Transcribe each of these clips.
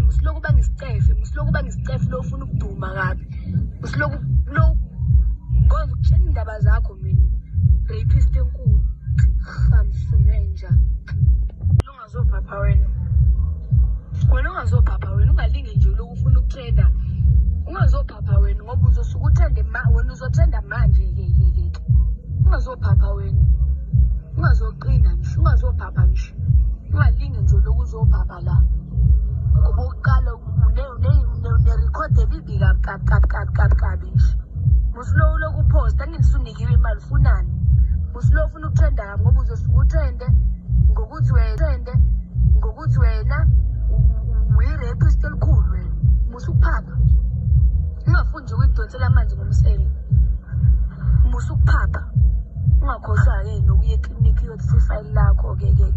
musiloku bangisicefe musiloku bangisicefe lo ufuna ukuduma kabi musiloku lo ngoba ukutshela indaba zakho mina rapist enkulu nja ungazopapa wena ungazopapa wena ungalinge nje lo ufuna ukutrenda ungazopapa wena ngoba uzosuka uthende wena uzothenda manje ke ungazopapa wena ungazoqina nje ungazopapa nje ungalinge nje lokhu uzopapa la ngoba uqala une-record elibi kabi nje musilowu lokhu uposta angisunikile imali ufunani musilowu ufuna ukutrenda kabi ngoba uzosuka utrende ngokuthi wena uyi-rapist elikhulu wena musukuphapha ungafuni nje ukuyidonsela amanzi ngomsele musukuphapha ungakhohlwa-ke nokuya eklinikhi yothi ifayili lakho-ke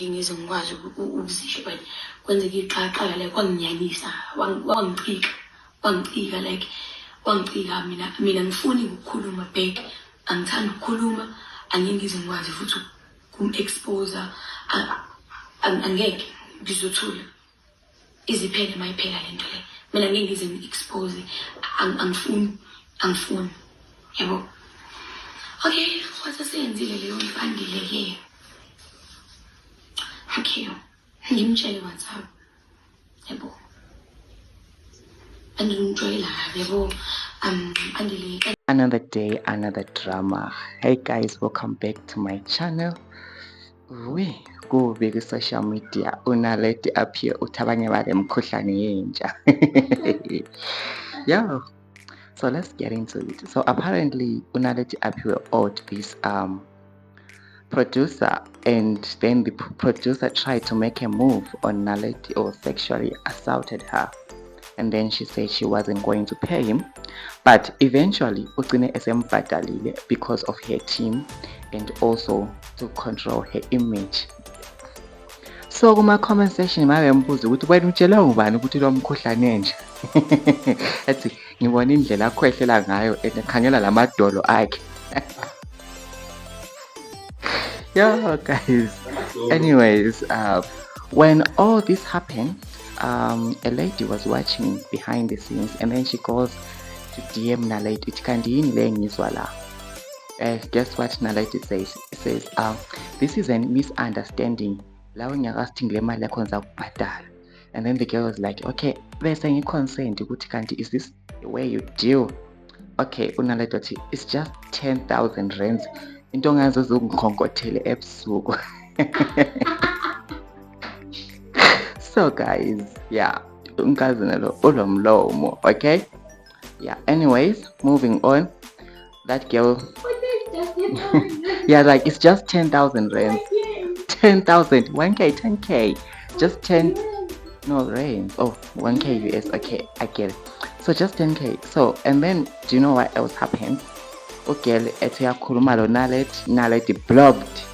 ngize ngikwazi ukuzisho but kwenzeka iqaqala like wanginyanyisa wangicika like wangicika mina ngifuni ukukhuluma back angithanda ukukhuluma angize ngikwazi futhi kum-expose angeke ngizothula iziphele mayiphela lento le mina ngeke ngize ngi-expose angifuni yabo okay wasesenzile leyo mfandile-ke okay ngimtshele WhatsApp yabo angimjwayela yabo andile. Another day, another drama. Hey guys, welcome back to my channel. We go big social media unaleti up here utabanye bale mkhuhlane yenja. Yeah, so let's get into it. So apparently unaleti up here out this producer, and then the producer tried to make a move on Naleti or sexually assaulted her, and then she said she wasn't going to pay him, but eventually ugcine esembhadalile because of her team and also to control her image. So kuma comment section bayembuza ukuthi wena utshela ubani ukuthi lo mkhuhlane nje ethi ngibona indlela akhwehlela ngayo ekhangela lamadolo akhe. Yeah guys, anyways, when all this happened, a lady was watching behind the scenes, and then she goes to DM Naleti. It can't guess what Naleti says? It says, this is a misunderstanding. And then the girl was like, okay, they're saying consent. Is this the way you deal? Okay, Unaleti, it's just 10,000 rands. So guys, yeah, okay, yeah, anyways, moving on. That girl yeah, like it's just 10,000 rands, 10,000, 1k, 10k, just 10 no rands, oh 1k US, okay, I get it. So just 10k. So and then do you know what else happened? Okay, Naleti blocked.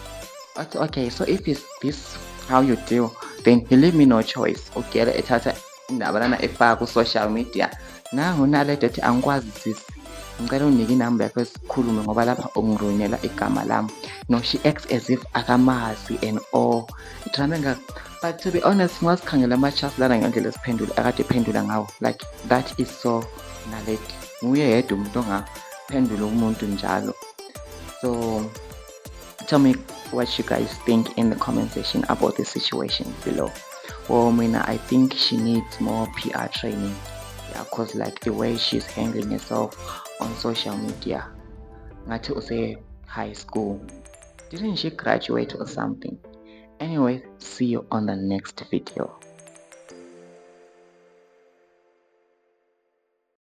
Okay, so if it's this how you deal, then you leave me no choice. Okay, ethatha indaba efaka ku social media. Nangu Naleti ethi angikwazi sis. Ngicela unike inamba yakho sikhulume ngoba lapha ungirunyela igama lami. No, she acts as if akamazi and all. But to be honest, ngasikhangela ama-chats lana ngendlela esiphendula akade ephendula ngawo. Like that is so Naleti. Nguye yedwa umuntu ongaphendula umuntu njalo. So tell me what you guys think in the comment section about the situation below. Well, Mina, I think she needs more PR training. Yeah, cause like the way she's handling herself on social media. Not to say high school. Didn't she graduate or something? Anyway, see you on the next video.